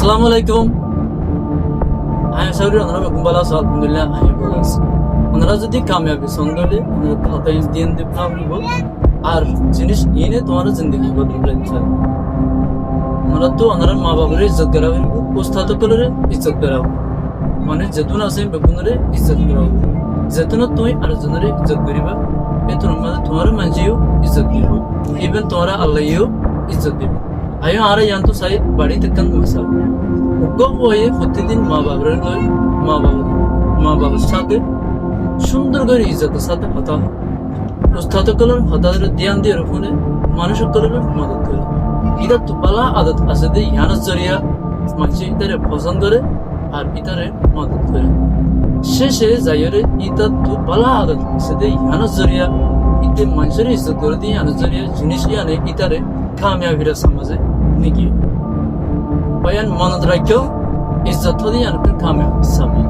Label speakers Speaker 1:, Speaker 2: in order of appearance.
Speaker 1: আসসালামু আলাইকুম। আমি সাউরি আমরা গুম্বালা আলহামদুলিল্লাহ আমি ভালো আছি। আমরা যদি কামিয়াবি সঙ্গলে আমরা দিন দিব আর জিনিস এনে তোমার জিন্দগি বদলে দিতে আমরা তো আমরা মা বাবার ইজ্জত করাবো, উস্তাদ কলের ইজ্জত করাবো, মানে যেতুন আছে বেগুনের ইজ্জত করাবো, যেতুন তুই আরেকজনের ইজ্জত করিবা এতুন মানে তোমার মানুষেও ইজ্জত দিব, ইভেন তোমার আল্লাহও ইজ্জত দিব। আয়ো আর ইয়ান্ত সাই বাড়ি তেকান মশাল গপ হয়ে প্রতিদিন মা বাবার সাথে সুন্দর করে ইজ্জতের সাথে কথা হয়। উস্তাদ কলের হতাদের ধ্যান দিয়ে রকমে মানুষ কলের মদত করে। ইদার তো পালা আদত আছে যে ইয়ানের জরিয়া মানুষ ইতারে পছন্দ করে আর ইতারে মদত করে। শেষে যাইরে ইতার তো পালা আদত আছে যে ইয়ানের জরিয়া ইতে মানুষের ইজ্জত করে দিয়ে ইয়ানের জরিয়া জিনিস ইয়ানে ইতারে কামিয়াবিরা সমাজে নিকি বয়ান মনত রাখো ইজ্জত দিয়ে ইয়ানকে কামিয়াব সামনে